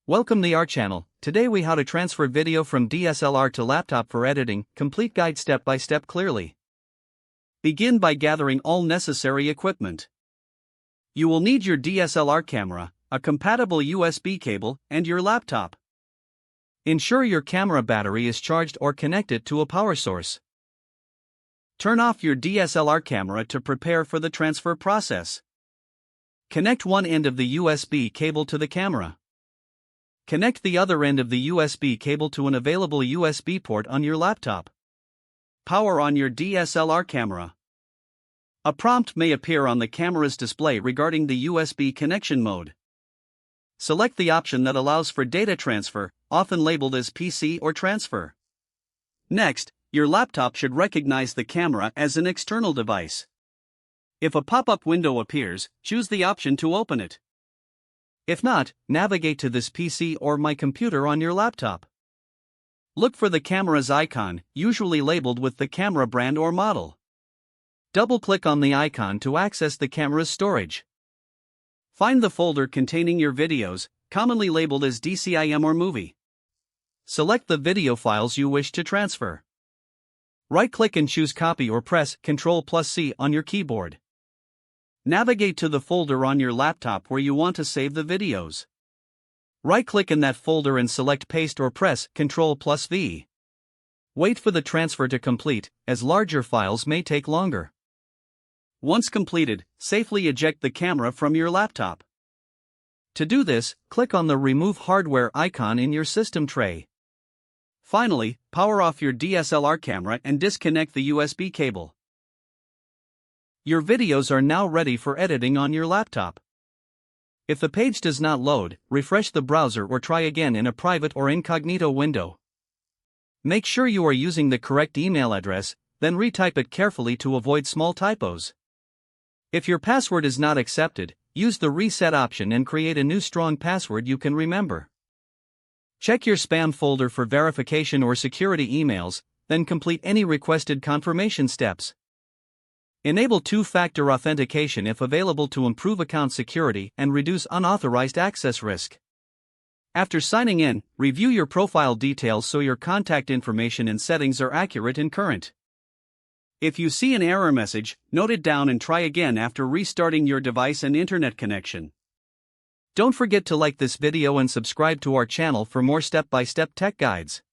Welcome to our channel. Today we how to transfer video from DSLR to laptop for editing, complete guide step by step clearly. Begin by gathering all necessary equipment. You will need your DSLR camera, a compatible USB cable, and your laptop. Ensure your camera battery is charged or connected to a power source. Turn off your DSLR camera to prepare for the transfer process. Connect one end of the USB cable to the camera. Connect the other end of the USB cable to an available USB port on your laptop. Power on your DSLR camera. A prompt may appear on the camera's display regarding the USB connection mode. Select the option that allows for data transfer, often labeled as PC or transfer. Next, your laptop should recognize the camera as an external device. If a pop-up window appears, choose the option to open it. If not, navigate to this PC or My Computer on your laptop. Look for the camera's icon, usually labeled with the camera brand or model. Double-click on the icon to access the camera's storage. Find the folder containing your videos, commonly labeled as DCIM or movie. Select the video files you wish to transfer. Right-click and choose Copy or press Ctrl+C on your keyboard. Navigate to the folder on your laptop where you want to save the videos. Right-click in that folder and select Paste or press Ctrl+V. Wait for the transfer to complete, as larger files may take longer. Once completed, safely eject the camera from your laptop. To do this, click on the Remove Hardware icon in your system tray. Finally, power off your DSLR camera and disconnect the USB cable. Your videos are now ready for editing on your laptop. If the page does not load, refresh the browser or try again in a private or incognito window. Make sure you are using the correct email address, then retype it carefully to avoid small typos. If your password is not accepted, use the reset option and create a new strong password you can remember. Check your spam folder for verification or security emails, then complete any requested confirmation steps. Enable two-factor authentication if available to improve account security and reduce unauthorized access risk. After signing in, review your profile details so your contact information and settings are accurate and current. If you see an error message, note it down and try again after restarting your device and internet connection. Don't forget to like this video and subscribe to our channel for more step-by-step tech guides.